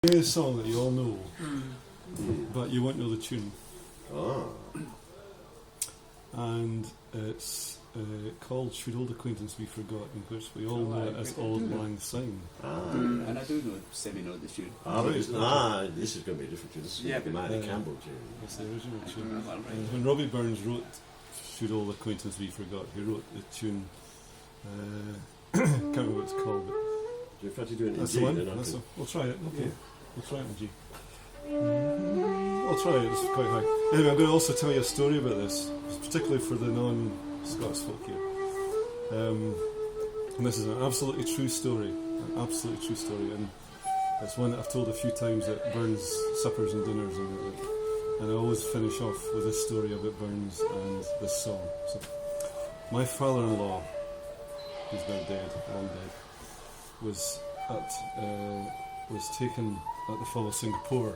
A song that you all know, but you won't know the tune. And it's called Should Old Acquaintance Be Forgot, in which we all know it as Auld Lang Syne. And I do know, semi-know the tune. This is going to be a different tune. This is the Matty Campbell tune. It's the original tune. And when Robbie Burns wrote Should Old Acquaintance Be Forgot, he wrote the tune, can't remember what it's called, but do you fancy doing it in that's G? the one. We'll try it. Okay. Yeah. We'll try it in G. I'll try it. It's quite high. Anyway, I'm going to also tell you a story about this, particularly for the non-Scots folk here. And this is an absolutely true story. And it's one that I've told a few times at Burns suppers and dinners, and I always finish off with this story about Burns and this song. So, my father-in-law, who's now dead, long dead, was taken at the fall of Singapore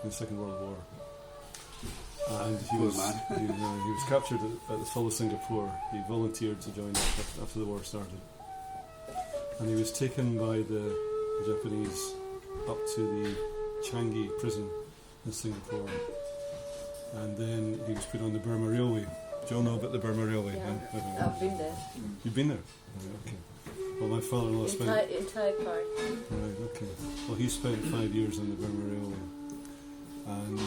in the Second World War, and he was captured at the fall of Singapore. He volunteered to join after the war started, and he was taken by the Japanese up to the Changi prison in Singapore, and then he was put on the Burma Railway. Do you all know about the Burma Railway? Yeah. I've been there. You've been there? Okay. Well, my father-in-law spent... Entire part. Right, okay. Well, he spent 5 years on the Burma Railway. And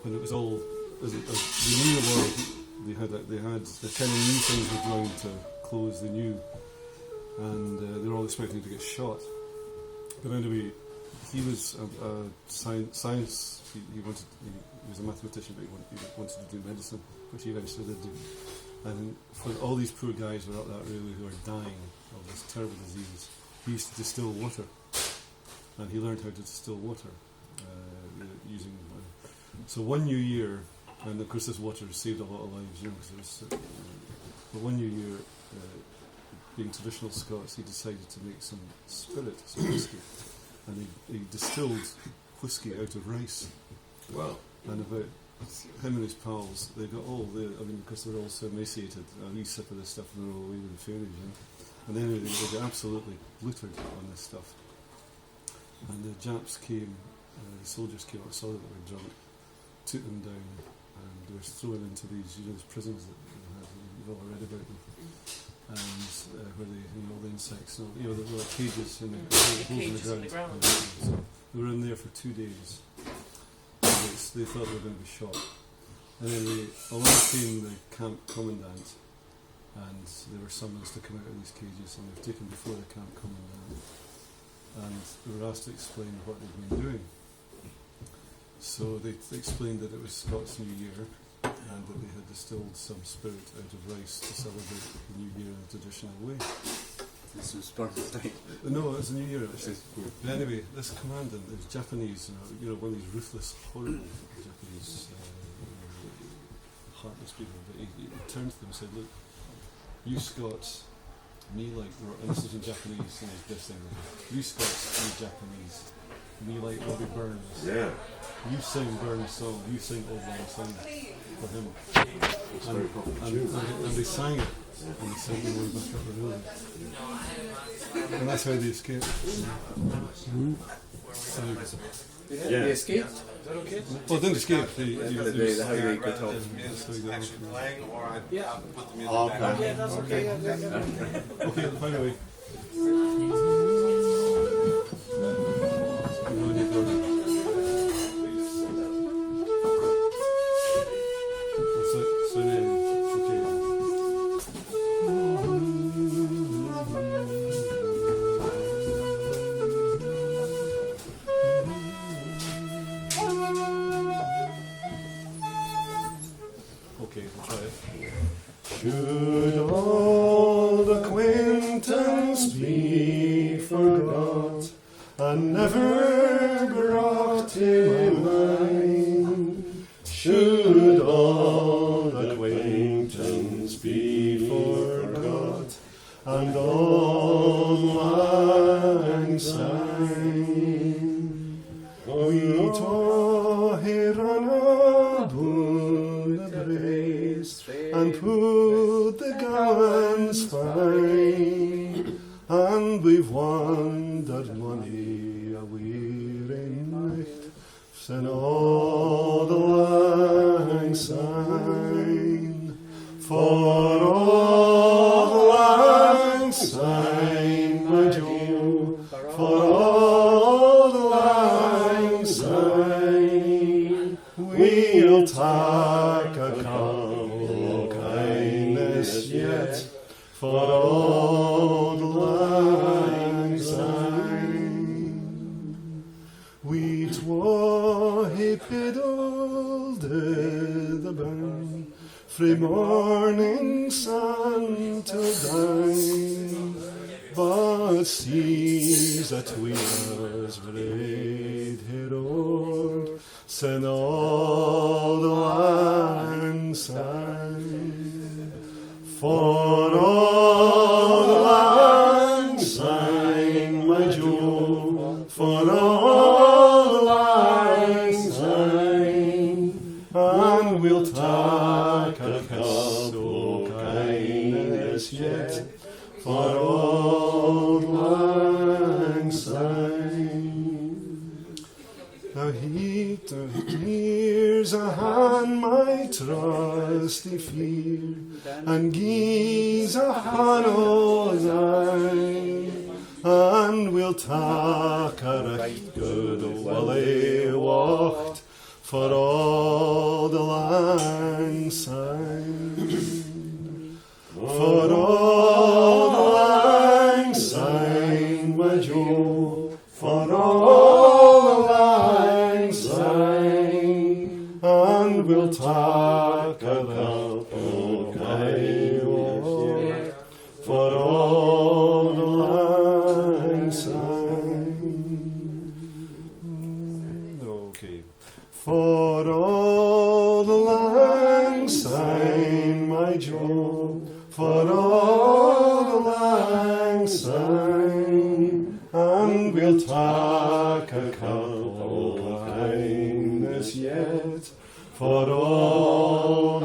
when it was all... As they knew the war, they kind of knew things were going to close, they knew. And they were all expecting to get shot. But anyway, he was a science... He was a mathematician, but he wanted to do medicine, which he eventually did do. And for all these poor guys who were up that railway who were dying of this terrible disease, he used to distill water, and he learned how to distill water using. So one new year, and of course this water saved a lot of lives, because but one new year, being traditional Scots, he decided to make some spirit, some whiskey, and he distilled whiskey out of rice. Wow! And about him and his pals, they got because they were all so emaciated, a wee sip of this stuff and they're all away with the fairies, and then they got absolutely bluttered on this stuff. And the Japs came, the soldiers came up, saw that they were drunk, took them down, and they were thrown into these prisons that you've all read about them, and where they, all the insects, there were like cages in the ground. So they were in there for 2 days. They thought they were going to be shot, and then along came the camp commandant, and they were summoned to come out of these cages, and they were taken before the camp commandant, and they were asked to explain what they'd been doing. So they explained that it was Scots New Year, and that they had distilled some spirit out of rice to celebrate the New Year in a traditional way. This was perfect time. No, it was a New Year actually. But anyway, this commandant, it was Japanese, one of these ruthless, horrible Japanese, heartless people. But he turned to them and said, "Look, you Scots, me like," and this is in Japanese, and his best English. "You Scots, you Japanese, me like Robbie Burns. Yeah. You sing Burns' song, you sing Auld Lang Syne for him." It's very popular tune. And they sang it. And they sent them back up the road. And that's how they escaped. They escaped? Is that okay? Well, they didn't escape. The highway got off. Actually playing, or I put the music Okay. back. Yeah, that's okay. Okay, by the way. Should old acquaintance be forgot and never brought to mind? Should old acquaintance be forgot and Auld Lang Syne? We to hear an and put the gowans fine, and we've wandered money away Send all the lang syne, for all the lang syne, my Joe, for all the lang syne, we'll take a couple kindness yet, for all the lang syne. We twae piddled the burn, frae morning sun till dine, but sees that we was braid here o'er, send all the lang syne, for all the lang syne, my Joe, for all the lang syne, and we'll take a kiss o' kindness yet, for all the lang syne. Now heat of tears a hand my trusty fear, and gies a hand o' thine, and we'll take a right good wally wacht, for all the lang syne, for all the lang syne, my Joe, for all the lang syne, and we'll take a cup o' wine, for all the lang syne. Okay. For all the lang syne, my Joe, for all the lang syne, and we'll take a cup o' kindness yet, for all